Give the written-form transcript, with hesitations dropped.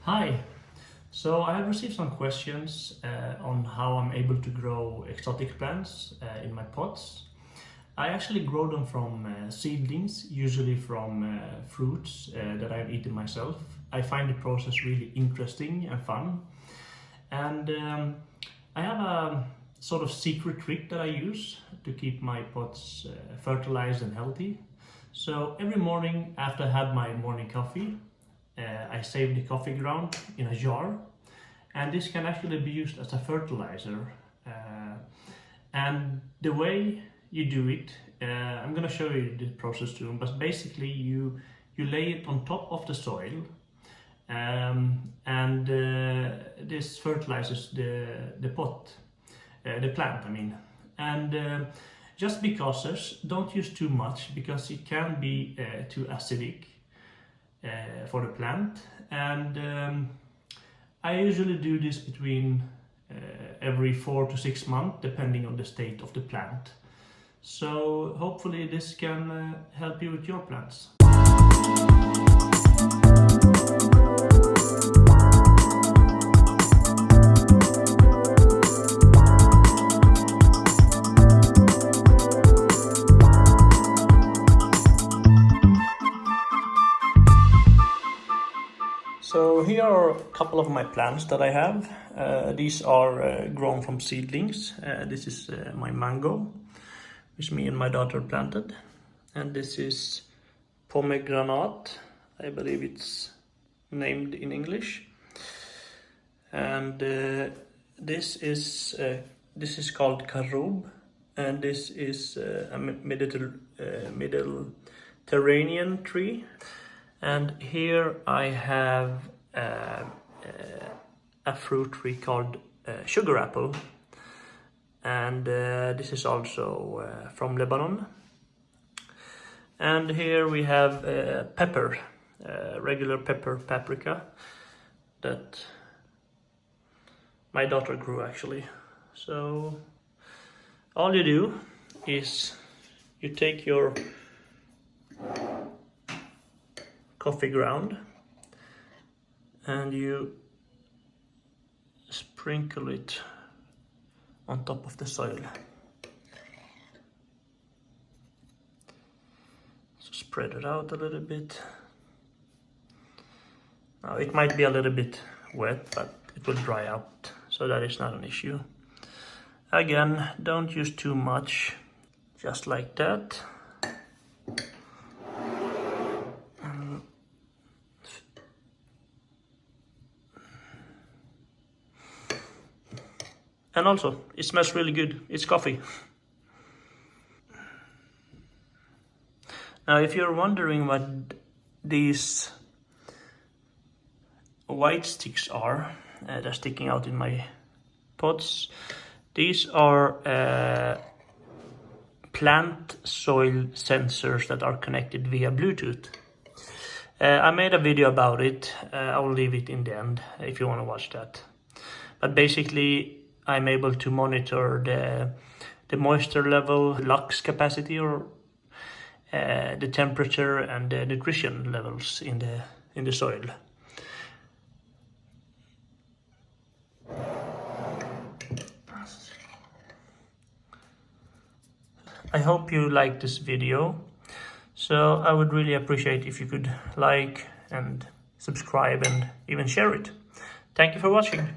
Hi. So I have received some questions on how I'm able to grow exotic plants in my pots. I actually grow them from seedlings, usually from fruits that I've eaten myself. I find the process really interesting and fun. And I have a sort of secret trick that I use to keep my pots fertilized and healthy. So every morning after I had my morning coffee, I save the coffee ground in a jar, and this can actually be used as a fertilizer. And the way you do it, I'm gonna show you the process soon, but basically you lay it on top of the soil, and this fertilizes the pot, the plant I mean. And just be cautious, don't use too much because it can be too acidic for the plant. And I usually do this between every 4 to 6 months depending on the state of the plant. So hopefully this can help you with your plants. So here are a couple of my plants that I have. These are grown from seedlings. This is my mango, which me and my daughter planted. And this is pomegranate, I believe it's named in English. And this is called carob, and this is a Mediterranean tree. And here I have a fruit tree called sugar apple, and this is also from Lebanon. And here we have pepper, regular pepper, paprika, that my daughter grew actually. So all you do is you take your coffee ground and you sprinkle it on top of the soil. So spread it out a little bit. Now it might be a little bit wet, but it will dry out, so that is not an issue. Again, don't use too much, just like that. And also, it smells really good. It's coffee. Now, if you're wondering what these white sticks are, they're sticking out in my pots. These are plant soil sensors that are connected via Bluetooth. I made a video about it. I will leave it in the end if you want to watch that. But basically, I'm able to monitor the moisture level, lux capacity, or the temperature and the nutrition levels in the soil. I hope you liked this video. So I would really appreciate if you could like and subscribe and even share it. Thank you for watching.